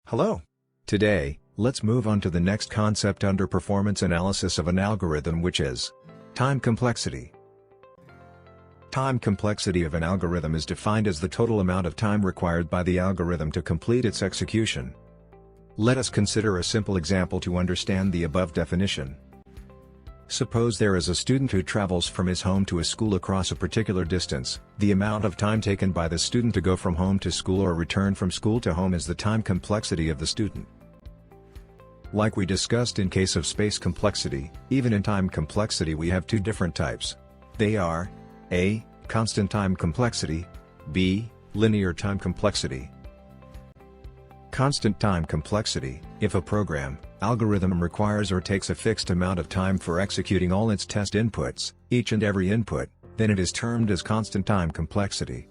Hello. Today, let's move on to the next concept under performance analysis of an algorithm, which is time complexity. Time complexity of an algorithm is defined as the total amount of time required by the algorithm to complete its execution. Let us consider a simple example to understand the above definition. Suppose there is a student who travels from his home to a school across a particular distance. The amount of time taken by the student to go from home to school or return from school to home is the time complexity of the student. Like we discussed in case of space complexity, even in time complexity we have two different types. They are A. Constant time complexity, B. Linear time complexity. Constant time complexity: if a program, algorithm requires or takes a fixed amount of time for executing all its test inputs, each and every input, then it is termed as constant time complexity.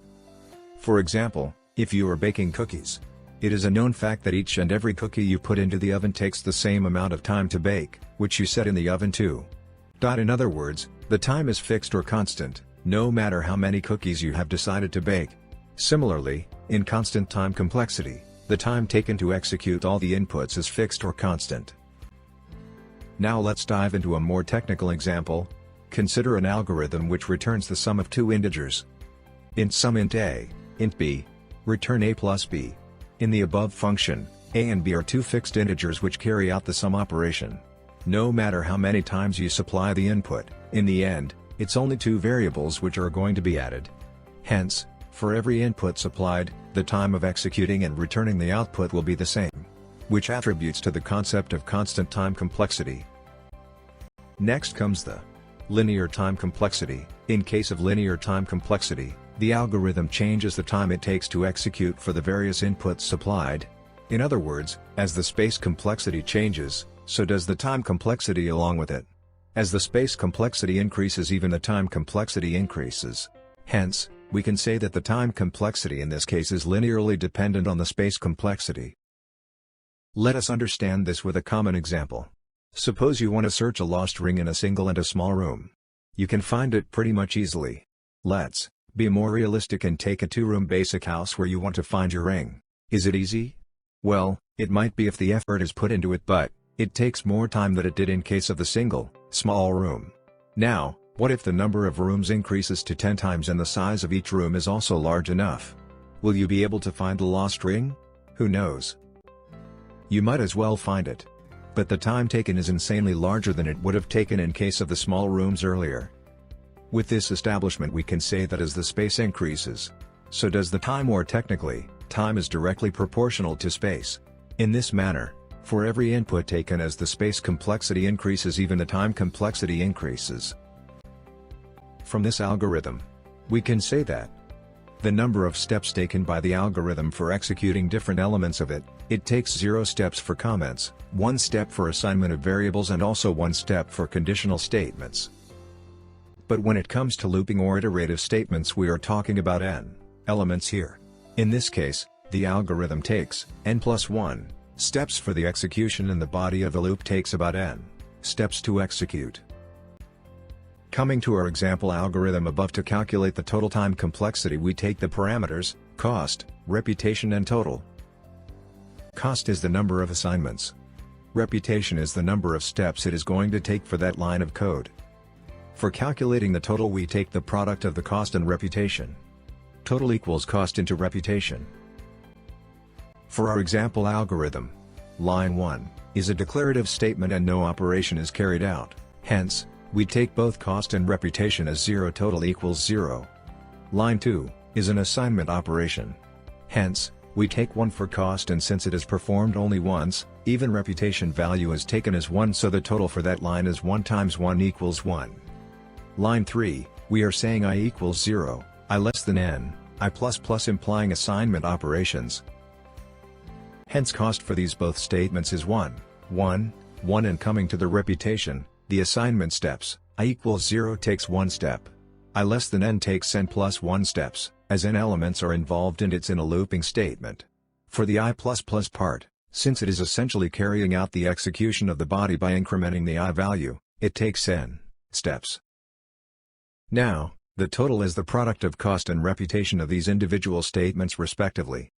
For example, if you are baking cookies, it is a known fact that each and every cookie you put into the oven takes the same amount of time to bake, which you set in the oven too. In other words, the time is fixed or constant, no matter how many cookies you have decided to bake. Similarly, in constant time complexity, the time taken to execute all the inputs is fixed or constant. Now let's dive into a more technical example. Consider an algorithm which returns the sum of two integers. Int sum int a, int b. Return a plus b. In the above function, a and b are two fixed integers which carry out the sum operation. No matter how many times you supply the input, in the end, it's only two variables which are going to be added. Hence, for every input supplied, the time of executing and returning the output will be the same, which attributes to the concept of constant time complexity. Next comes the linear time complexity. In case of linear time complexity, the algorithm changes the time it takes to execute for the various inputs supplied. In other words, as the space complexity changes, so does the time complexity along with it. As the space complexity increases, even the time complexity increases. Hence, we can say that the time complexity in this case is linearly dependent on the space complexity. Let us understand this with a common example. Suppose you want to search a lost ring in a single and a small room. You can find it pretty much easily. Let's be more realistic and take a two-room basic house where you want to find your ring. Is it easy? Well, it might be if the effort is put into it, but it takes more time than it did in case of the single, small room. Now, what if the number of rooms increases to 10 times and the size of each room is also large enough? Will you be able to find the lost ring? Who knows? You might as well find it. But the time taken is insanely larger than it would have taken in case of the small rooms earlier. With this establishment we can say that as the space increases, so does the time, or technically, time is directly proportional to space. In this manner, for every input taken as the space complexity increases, even the time complexity increases. From this algorithm, we can say that the number of steps taken by the algorithm for executing different elements of it, it takes 0 steps for comments, 1 step for assignment of variables, and also 1 step for conditional statements. But when it comes to looping or iterative statements, we are talking about n elements here. In this case, the algorithm takes n+1 steps for the execution, and the body of the loop takes about n steps to execute. Coming to our example algorithm above, to calculate the total time complexity we take the parameters, cost, reputation and total. Cost is the number of assignments. Reputation is the number of steps it is going to take for that line of code. For calculating the total we take the product of the cost and reputation. Total equals cost into reputation. For our example algorithm, line 1 is a declarative statement and no operation is carried out, hence, we take both cost and reputation as 0, total equals 0. Line 2 is an assignment operation. Hence, we take 1 for cost, and since it is performed only once, even reputation value is taken as 1, so the total for that line is 1 times 1 equals 1. Line 3, we are saying I equals 0, I less than n, I plus plus, implying assignment operations. Hence cost for these both statements is 1, 1, 1, and coming to the reputation, the assignment steps, I equals 0 takes 1 step. I less than n takes n plus 1 steps, as n elements are involved and it's in a looping statement. For the I++ part, since it is essentially carrying out the execution of the body by incrementing the I value, it takes n steps. Now, the total is the product of cost and reputation of these individual statements respectively.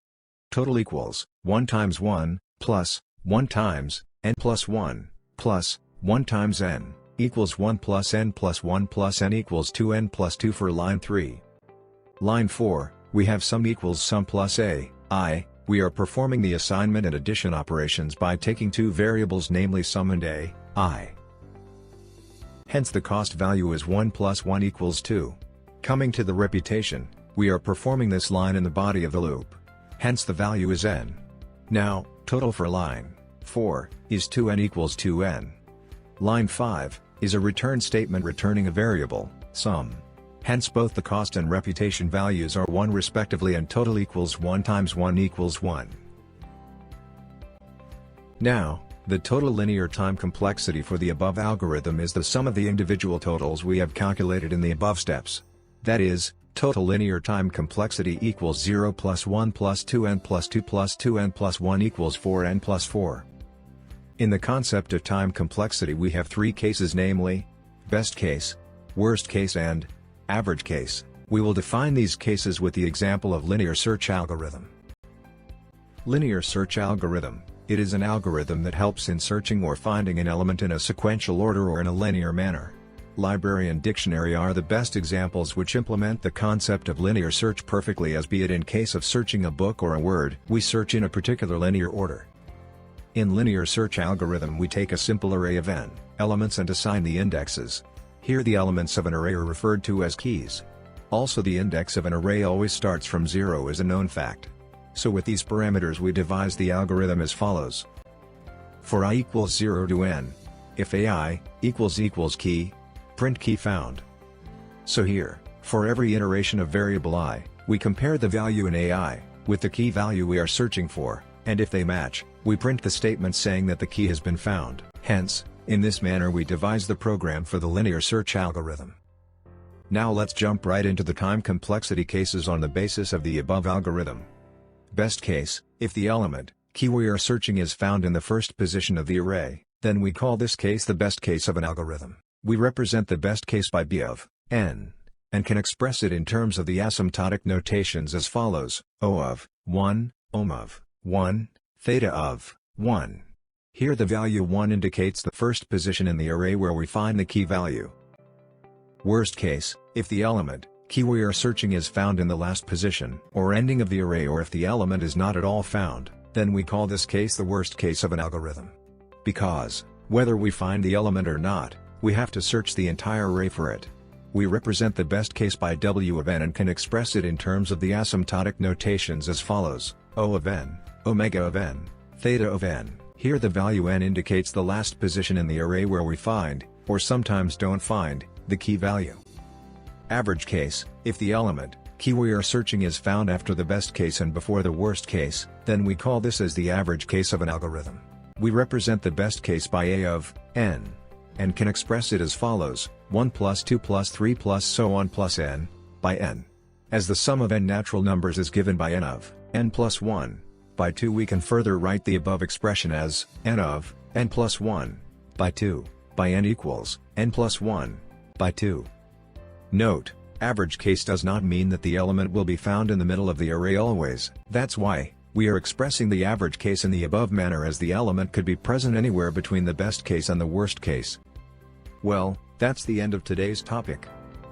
Total equals 1 times 1, plus 1 times n plus 1, plus 1 times n, equals 1 plus n plus 1 plus n equals 2n plus 2 for line 3. Line 4, we have sum equals sum plus a, I. We are performing the assignment and addition operations by taking two variables, namely sum and a, I. Hence the cost value is 1 plus 1 equals 2. Coming to the reputation, we are performing this line in the body of the loop. Hence the value is n. Now, total for line 4 is 2n equals 2n. Line 5 is a return statement returning a variable, sum. Hence both the cost and reputation values are 1 respectively, and total equals 1 times 1 equals 1. Now, the total linear time complexity for the above algorithm is the sum of the individual totals we have calculated in the above steps. That is, total linear time complexity equals 0 plus 1 plus 2n plus 2 plus 2n plus 1 equals 4n plus 4. In the concept of time complexity we have three cases, namely, best case, worst case and average case. We will define these cases with the example of linear search algorithm. Linear search algorithm. It is an algorithm that helps in searching or finding an element in a sequential order or in a linear manner. Library and dictionary are the best examples which implement the concept of linear search perfectly, as be it in case of searching a book or a word, we search in a particular linear order. In linear search algorithm we take a simple array of n elements and assign the indexes. Here the elements of an array are referred to as keys. Also the index of an array always starts from 0 is a known fact. So with these parameters we devise the algorithm as follows. For I equals 0 to n, if ai equals key, print key found. So here, for every iteration of variable I, we compare the value in ai with the key value we are searching for, and if they match, we print the statement saying that the key has been found. Hence, in this manner we devise the program for the linear search algorithm. Now let's jump right into the time complexity cases on the basis of the above algorithm. Best case, if the element, key we are searching is found in the first position of the array, then we call this case the best case of an algorithm. We represent the best case by b of n, and can express it in terms of the asymptotic notations as follows: O of 1, ohm of 1, theta of 1. Here the value 1 indicates the first position in the array where we find the key value. Worst case, if the element, key we are searching is found in the last position or ending of the array, or if the element is not at all found, then we call this case the worst case of an algorithm. Because, whether we find the element or not, we have to search the entire array for it. We represent the best case by W of n and can express it in terms of the asymptotic notations as follows: O of n, omega of n, theta of n. Here the value n indicates the last position in the array where we find, or sometimes don't find, the key value. Average case, if the element, key we are searching is found after the best case and before the worst case, then we call this as the average case of an algorithm. We represent the best case by A of n, and can express it as follows: 1 plus 2 plus 3 plus so on plus n, by n. As the sum of n natural numbers is given by n of n plus 1, by 2 we can further write the above expression as n of n plus 1, by 2, by n equals n plus 1, by 2. Note, average case does not mean that the element will be found in the middle of the array always. That's why we are expressing the average case in the above manner, as the element could be present anywhere between the best case and the worst case. Well, that's the end of today's topic.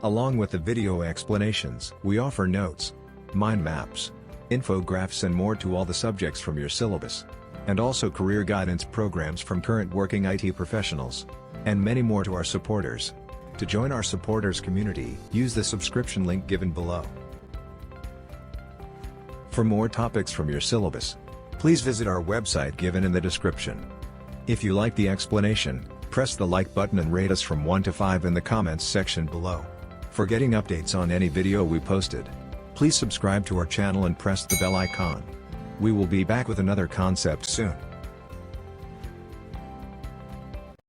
Along with the video explanations, we offer notes, mind maps, infographics and more to all the subjects from your syllabus. And also career guidance programs from current working IT professionals. And many more to our supporters. To join our supporters community, use the subscription link given below. For more topics from your syllabus, please visit our website given in the description. If you like the explanation, press the like button and rate us from 1 to 5 in the comments section below. For getting updates on any video we posted, please subscribe to our channel and press the bell icon. We will be back with another concept soon.